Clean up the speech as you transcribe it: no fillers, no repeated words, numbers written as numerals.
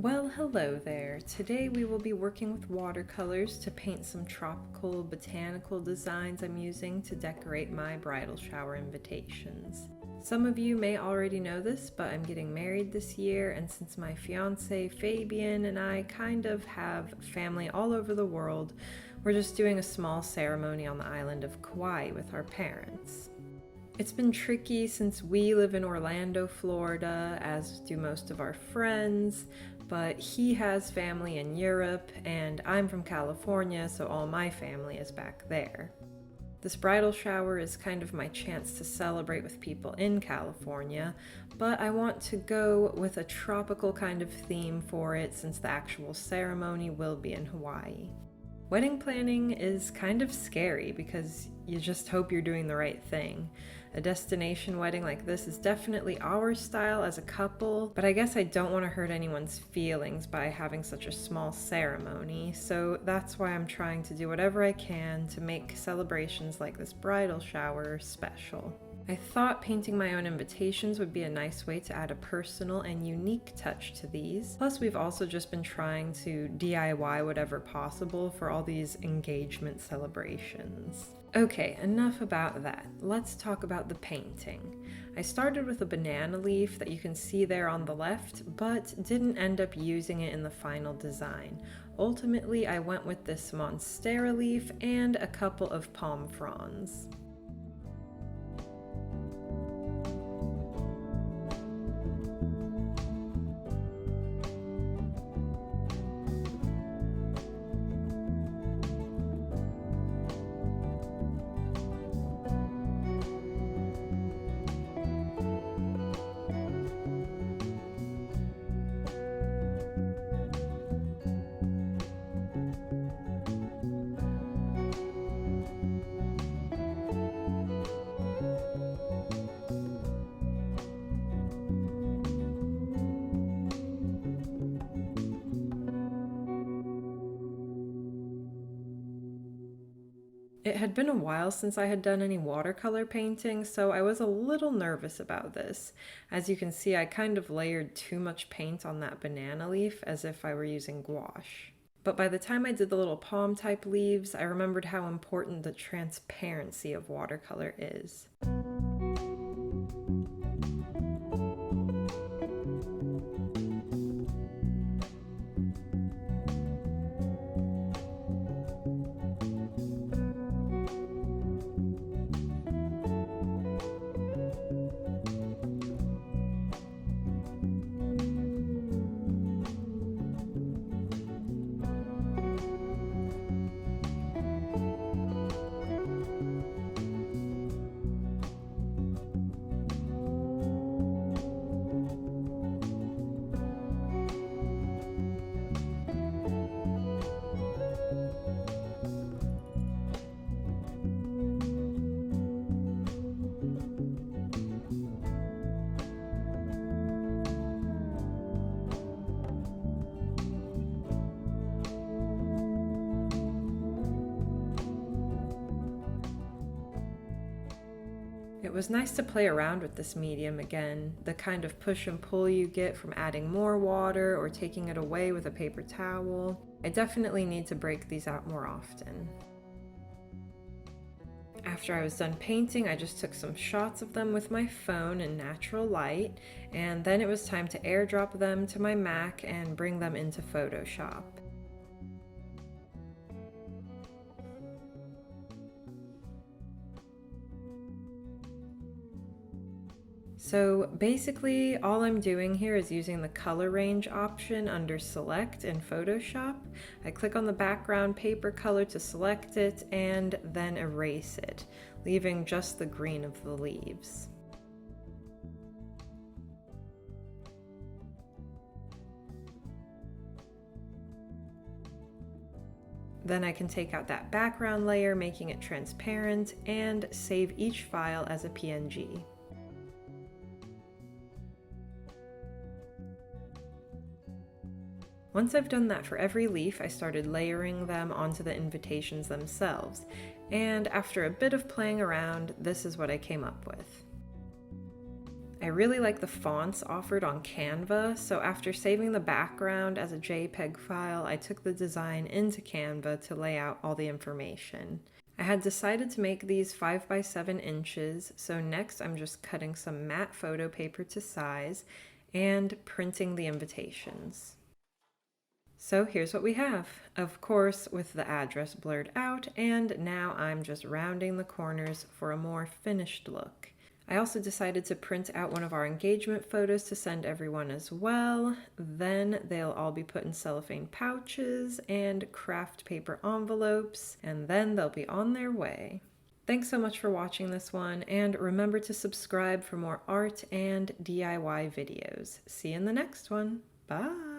Well, hello there. Today we will be working with watercolors to paint some tropical botanical designs I'm using to decorate my bridal shower invitations. Some of you may already know this, but I'm getting married this year, and since my fiance Fabian and I kind of have family all over the world, we're just doing a small ceremony on the island of Kauai with our parents. It's been tricky since we live in Orlando, Florida, as do most of our friends, but he has family in Europe, and I'm from California, so all my family is back there. This bridal shower is kind of my chance to celebrate with people in California, but I want to go with a tropical kind of theme for it since the actual ceremony will be in Hawaii. Wedding planning is kind of scary because you just hope you're doing the right thing. A destination wedding like this is definitely our style as a couple, but I guess I don't want to hurt anyone's feelings by having such a small ceremony, so that's why I'm trying to do whatever I can to make celebrations like this bridal shower special. I thought painting my own invitations would be a nice way to add a personal and unique touch to these. Plus, we've also just been trying to DIY whatever possible for all these engagement celebrations. Okay, enough about that. Let's talk about the painting. I started with a banana leaf that you can see there on the left, but didn't end up using it in the final design. Ultimately, I went with this monstera leaf and a couple of palm fronds. It had been a while since I had done any watercolor painting, so I was a little nervous about this. As you can see, I kind of layered too much paint on that banana leaf as if I were using gouache. But by the time I did the little palm type leaves, I remembered how important the transparency of watercolor is. It was nice to play around with this medium again, the kind of push and pull you get from adding more water or taking it away with a paper towel. I definitely need to break these out more often. After I was done painting, I just took some shots of them with my phone in natural light, and then it was time to airdrop them to my Mac and bring them into Photoshop. So basically, all I'm doing here is using the color range option under Select in Photoshop. I click on the background paper color to select it and then erase it, leaving just the green of the leaves. Then I can take out that background layer, making it transparent, and save each file as a PNG. Once I've done that for every leaf, I started layering them onto the invitations themselves, and after a bit of playing around, this is what I came up with. I really like the fonts offered on Canva, so after saving the background as a JPEG file, I took the design into Canva to lay out all the information. I had decided to make these 5 by 7 inches, so next I'm just cutting some matte photo paper to size and printing the invitations. So here's what we have, of course with the address blurred out, and now I'm just rounding the corners for a more finished look. I also decided to print out one of our engagement photos to send everyone as well. Then they'll all be put in cellophane pouches and craft paper envelopes, and then they'll be on their way. Thanks so much for watching this one, and remember to subscribe for more art and DIY videos. See you in the next one. Bye!